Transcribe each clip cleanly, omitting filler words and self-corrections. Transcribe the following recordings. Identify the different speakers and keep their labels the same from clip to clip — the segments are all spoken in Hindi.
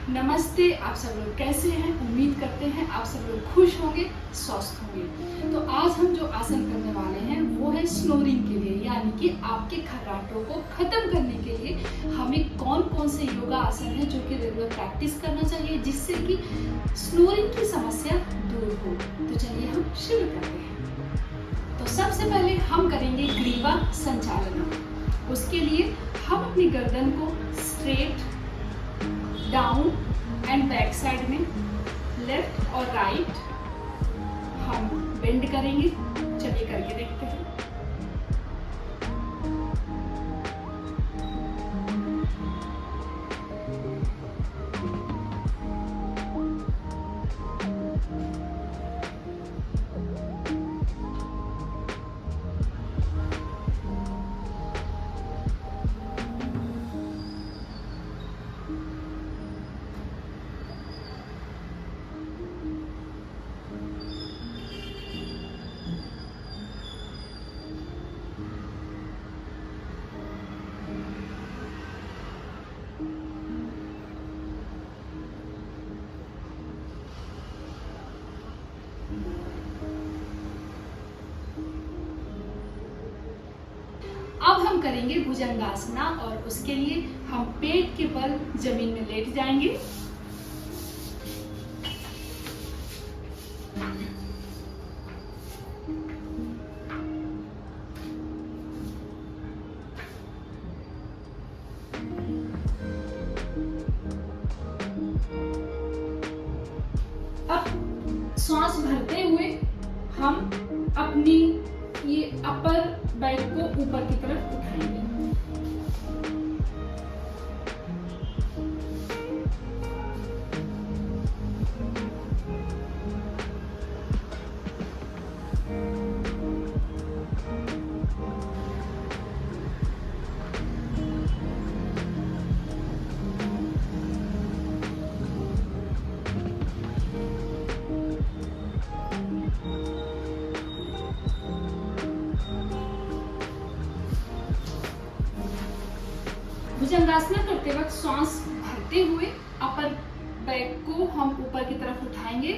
Speaker 1: नमस्ते, आप सब लोग कैसे हैं? उम्मीद करते हैं आप सब लोग खुश होंगे, स्वस्थ होंगे। तो आज हम जो आसन करने वाले हैं वो है स्नोरिंग के लिए, यानी कि आपके खर्राटों को खत्म करने के लिए हमें कौन-कौन से योगा आसन है जो कि रेगुलर प्रैक्टिस करना चाहिए जिससे कि स्नोरिंग की समस्या दूर हो। तो चलिए हम शुरू करते हैं। तो सबसे पहले हम करेंगे ग्रीवा संचालनम। उसके लिए हम अपनी गर्दन को straight, down and back side में लेफ्ट और राइट हम बेंड करेंगे। चलिए करके देखते हैं। अब हम करेंगे भुजंगासना और उसके लिए हम पेट के बल जमीन में लेट जाएंगे। अब सांस भरते हुए हम अपनी ये अपर बैक को ऊपर की तरफ उठाएंगे। भुजंगासना करते वक्त सांस भरते हुए अपर बैक को हम ऊपर की तरफ उठाएंगे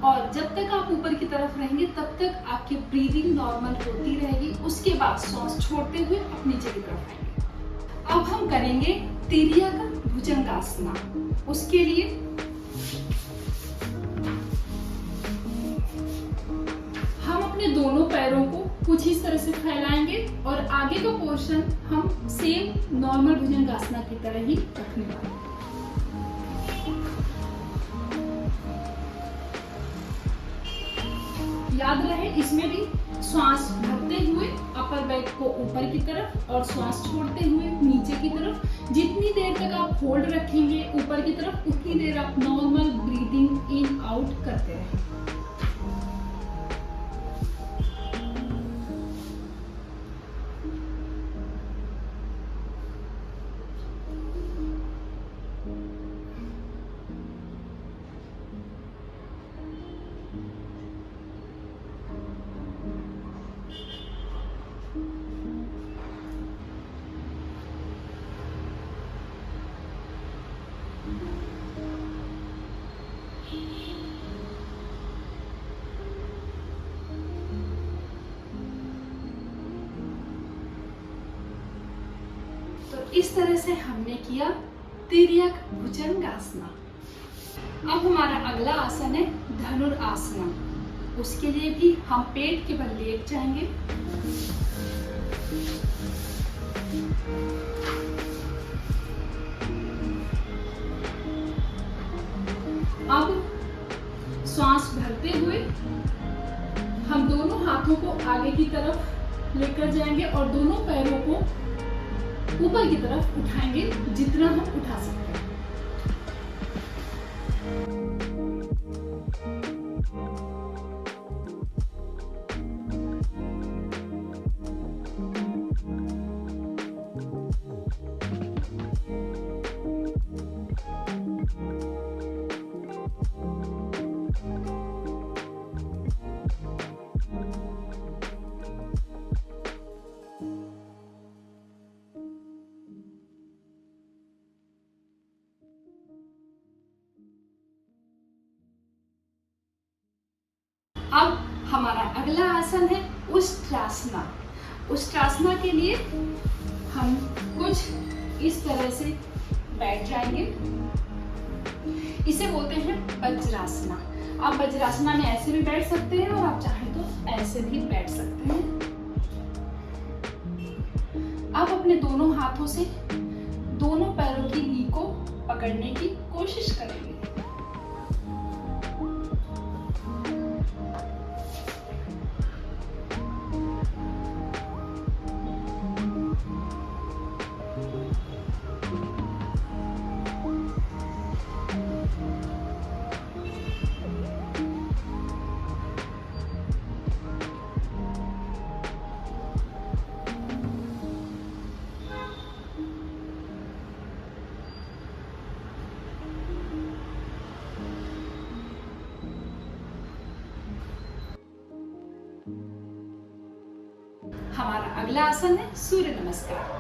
Speaker 1: और जब तक आप ऊपर की तरफ रहेंगे तब तक आपकी ब्रीदिंग नॉर्मल होती रहेगी। उसके बाद सांस छोड़ते हुए आप नीचे की तरफ आएंगे। अब हम करेंगे तिर्यक भुजंगासना। उसके लिए हम अपने दोनों पैरों को कुछ इस तरह से फैलाएंगे और आगे का पोर्शन हम सेम नॉर्मल भुजंगासना की तरह ही रखने वाले हैं। याद रहे इसमें भी श्वास भरते हुए अपर बैक को ऊपर की तरफ और श्वास छोड़ते हुए नीचे की तरफ। जितनी देर तक आप होल्ड रखेंगे ऊपर की तरफ उतनी देर आप नॉर्मल ब्रीदिंग इन आउट करते रहें। इस तरह से हमने किया तिर्यक भुजंगासना। अब हमारा अगला आसन है धनुरासना। उसके लिए भी हम पेट के बल लेट जाएंगे। अब श्वास भरते हुए हम दोनों हाथों को आगे की तरफ लेकर जाएंगे और दोनों पैरों को ऊपर की तरफ उठाएंगे जितना हम उठा सकते हैं। अब हमारा अगला आसन है उष्ट्रासना। उष्ट्रासना के लिए हम कुछ इस तरह से बैठ जाएंगे। इसे बोलते हैं वज्रासना। आप वज्रासना में ऐसे भी बैठ सकते हैं और आप चाहें तो ऐसे भी बैठ सकते हैं। आप अपने दोनों हाथों से दोनों पैरों की नी को पकड़ने की कोशिश करेंगे। हमारा अगला आसन है सूर्य नमस्कार।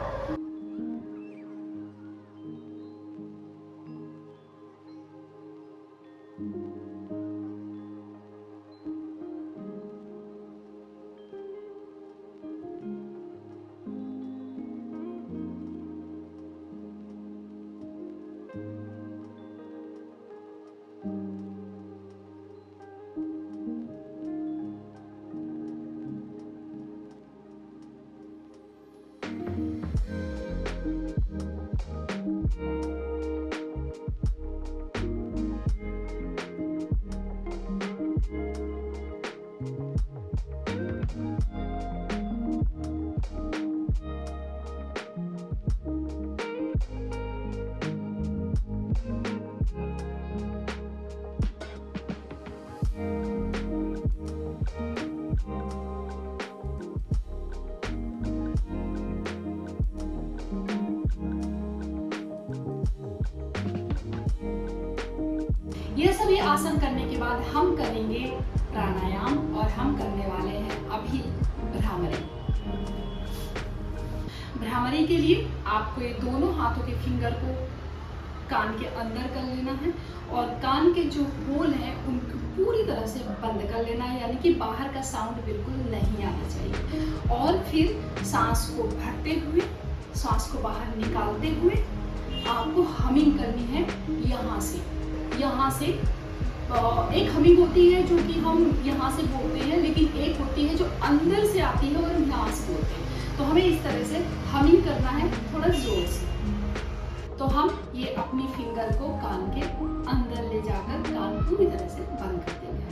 Speaker 1: यह सभी आसन करने के बाद हम करेंगे प्राणायाम और हम करने वाले हैं अभी भ्रामरी। भ्रामरी के लिए आपको ये दोनों हाथों के फिंगर को कान के अंदर कर लेना है और कान के जो होल हैं उनको पूरी तरह से बंद कर लेना है, यानी कि बाहर का साउंड बिल्कुल नहीं आना चाहिए। और फिर सांस को भरते हुए सांस को बाहर निकालते हुए आपको हमिंग करनी है। यहाँ से एक हमिंग होती है जो कि हम यहाँ से बोलते हैं, लेकिन एक होती है जो अंदर से आती है और हम यहाँ से बोलते हैं। तो हमें इस तरह से हमिंग करना है थोड़ा जोर से। तो हम ये अपनी फिंगर को कान के अंदर ले जाकर कान पूरी तरह से बंद कर देंगे।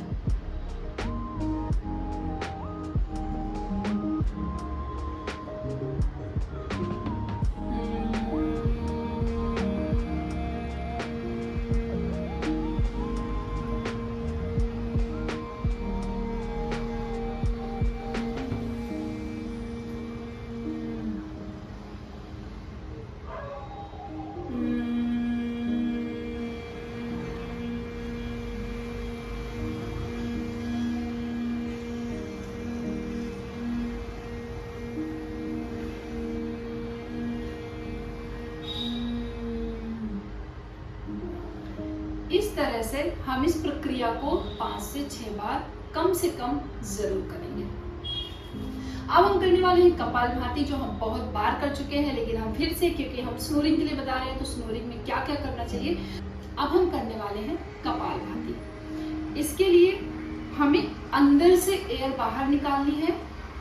Speaker 1: इस तरह से हम इस प्रक्रिया को 5 से 6 बार कम से कम जरूर करेंगे। अब हम करने वाले हैं कपालभाति, जो हम बहुत बार कर चुके हैं, लेकिन हम फिर से, क्योंकि हम स्नोरिंग के लिए बता रहे हैं, तो स्नोरिंग में क्या क्या करना चाहिए। अब हम करने वाले हैं कपालभाति। इसके लिए हमें अंदर से एयर बाहर निकालनी है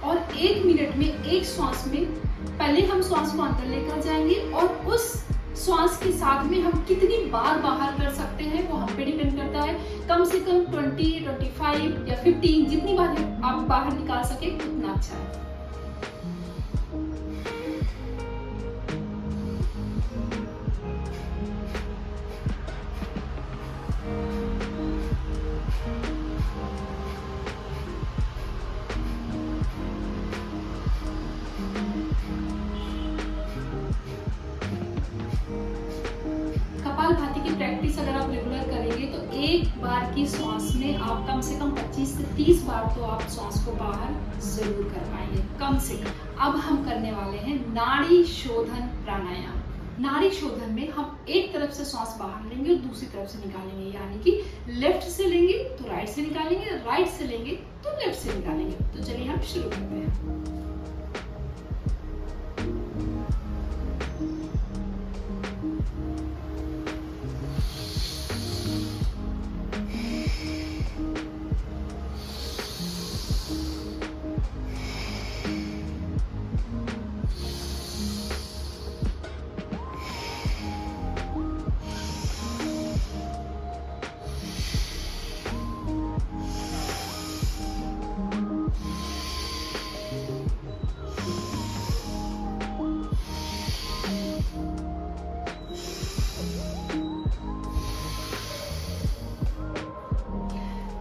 Speaker 1: और 1 मिनट में एक श्वास में पहले हम श्वास को अंदर लेकर जाएंगे और उस श्वास के साथ में हम कितनी बार बाहर कर सकते हैं वो हम पे डिपेंड करता है। कम से कम 20, 25 या 15 जितनी बार आप बाहर निकाल सके उतना अच्छा है। कपालभाति की प्रैक्टिस अगर आप रेगुलर करेंगे तो एक बार की श्वास में आप कम से कम 25 से 30 बार तो आप श्वास को बाहर जरूर कर पाएंगे, कम से कम। अब हम करने वाले हैं नाड़ी शोधन प्राणायाम। नाड़ी शोधन में हम एक तरफ से सांस बाहर लेंगे और दूसरी तरफ से निकालेंगे, यानी कि लेफ्ट से लेंगे तो राइट से निकालेंगे, राइट से लेंगे तो लेफ्ट से निकालेंगे। तो चलिए हम शुरू करते हैं।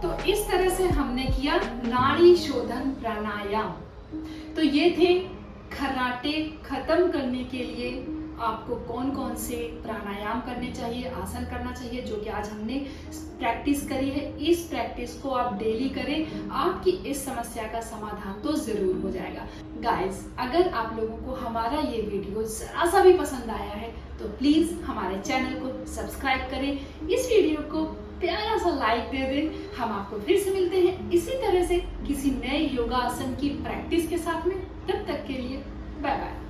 Speaker 1: तो इस तरह से हमने किया नाड़ी शोधन प्राणायाम। तो ये थे खर्राटे खत्म करने के लिए आपको कौन कौन से प्राणायाम करने चाहिए, आसन करना चाहिए, जो कि आज हमने प्रैक्टिस करी है। इस प्रैक्टिस को आप डेली करें, आपकी इस समस्या का समाधान तो जरूर हो जाएगा। गाइस, अगर आप लोगों को हमारा ये वीडियो जरा सा भी पसंद आया है तो प्लीज हमारे चैनल को सब्सक्राइब करें, इस वीडियो को प्यारा सा लाइक दे दें। हम आपको फिर से मिलते हैं इसी तरह से किसी नए योगासन की प्रैक्टिस के साथ में। तब तक के लिए बाय बाय।